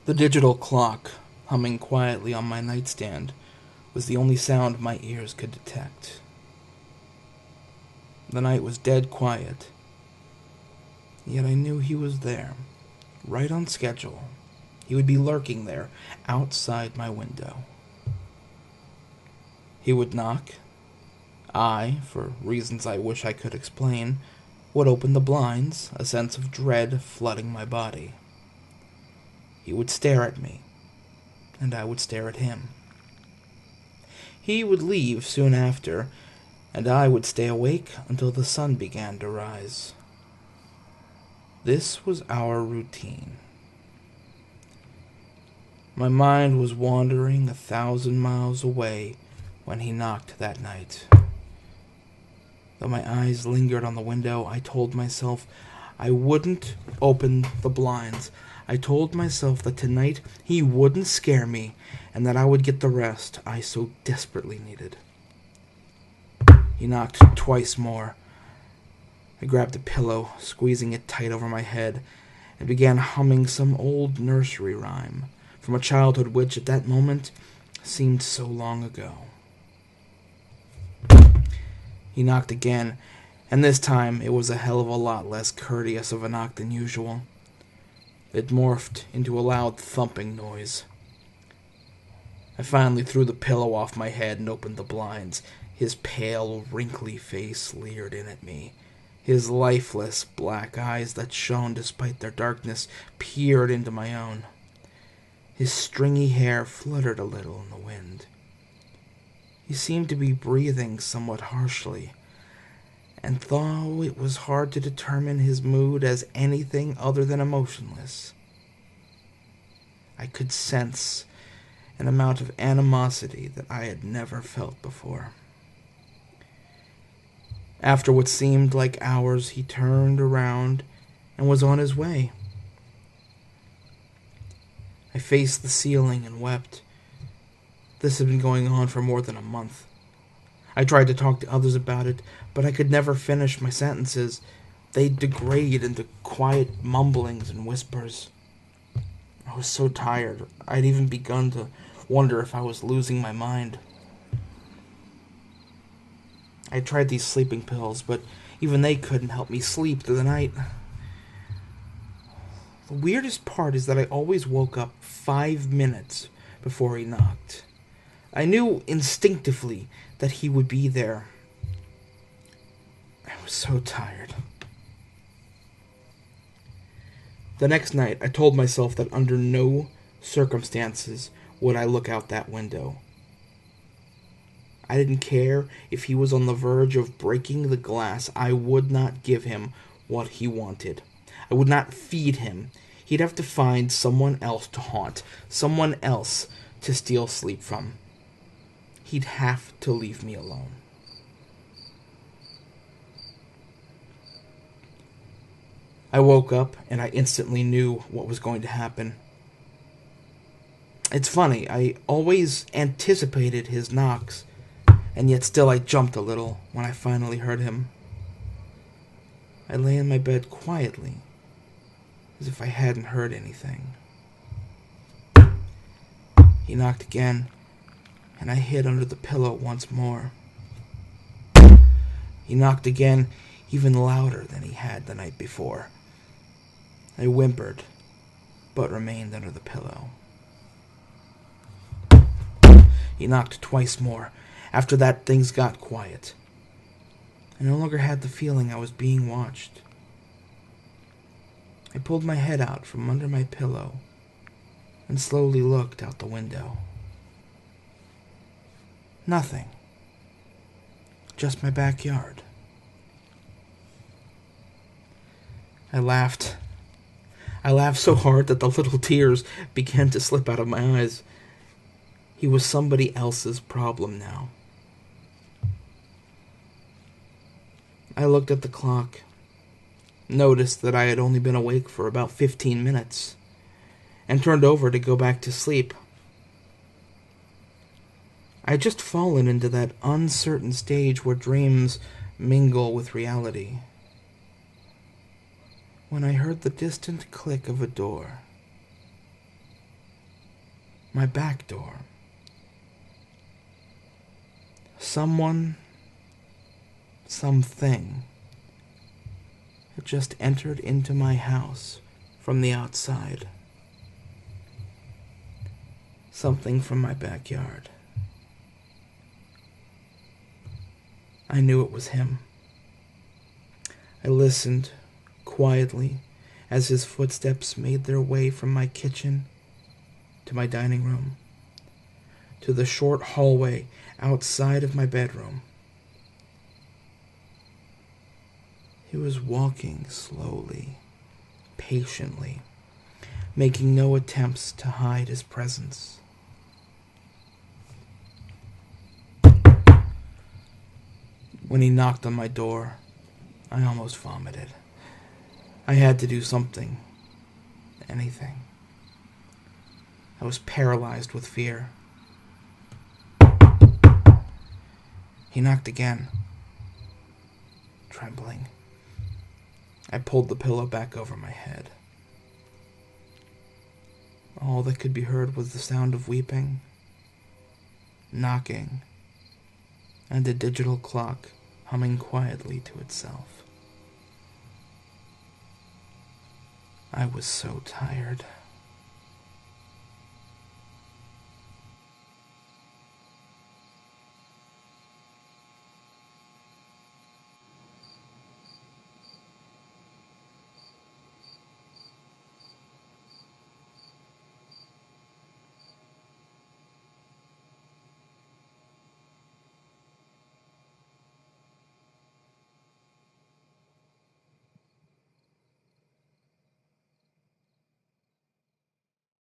The digital clock, humming quietly on my nightstand, was the only sound my ears could detect. The night was dead quiet, yet I knew he was there, right on schedule. He would be lurking there, outside my window. He would knock. I, for reasons I wish I could explain, would open the blinds, a sense of dread flooding my body. He would stare at me, and I would stare at him. He would leave soon after, and I would stay awake until the sun began to rise. This was our routine. My mind was wandering 1,000 miles away when he knocked that night. Though my eyes lingered on the window, I told myself I wouldn't open the blinds. I told myself that tonight he wouldn't scare me, and that I would get the rest I so desperately needed. He knocked twice more. I grabbed a pillow, squeezing it tight over my head, and began humming some old nursery rhyme from a childhood which, at that moment, seemed so long ago. He knocked again, and this time it was a hell of a lot less courteous of a knock than usual. It morphed into a loud thumping noise. I finally threw the pillow off my head and opened the blinds. His pale, wrinkly face leered in at me. His lifeless, black eyes that shone despite their darkness peered into my own. His stringy hair fluttered a little in the wind. He seemed to be breathing somewhat harshly, and though it was hard to determine his mood as anything other than emotionless, I could sense an amount of animosity that I had never felt before. After what seemed like hours, he turned around and was on his way. I faced the ceiling and wept. This had been going on for more than a month. I tried to talk to others about it, but I could never finish my sentences. They'd degrade into quiet mumblings and whispers. I was so tired, I'd even begun to wonder if I was losing my mind. I tried these sleeping pills, but even they couldn't help me sleep through the night. The weirdest part is that I always woke up 5 minutes before he knocked. I knew instinctively that he would be there. I was so tired. The next night, I told myself that under no circumstances would I look out that window. I didn't care if he was on the verge of breaking the glass. I would not give him what he wanted. I would not feed him. He'd have to find someone else to haunt, someone else to steal sleep from. He'd have to leave me alone. I woke up and I instantly knew what was going to happen. It's funny, I always anticipated his knocks, and yet still I jumped a little when I finally heard him. I lay in my bed quietly, as if I hadn't heard anything. He knocked again, and I hid under the pillow once more. He knocked again, even louder than he had the night before. I whimpered, but remained under the pillow. He knocked twice more. After that, things got quiet. I no longer had the feeling I was being watched. I pulled my head out from under my pillow and slowly looked out the window. Nothing. Just my backyard. I laughed. I laughed so hard that the little tears began to slip out of my eyes. He was somebody else's problem now. I looked at the clock, noticed that I had only been awake for about 15 minutes, and turned over to go back to sleep. I had just fallen into that uncertain stage where dreams mingle with reality, when I heard the distant click of a door. My back door. Someone, something, had just entered into my house from the outside. Something from my backyard. I knew it was him. I listened quietly as his footsteps made their way from my kitchen to my dining room, to the short hallway outside of my bedroom. He was walking slowly, patiently, making no attempts to hide his presence. When he knocked on my door, I almost vomited. I had to do something. Anything. I was paralyzed with fear. He knocked again. Trembling, I pulled the pillow back over my head. All that could be heard was the sound of weeping, knocking, and a digital clock humming quietly to itself. I was so tired.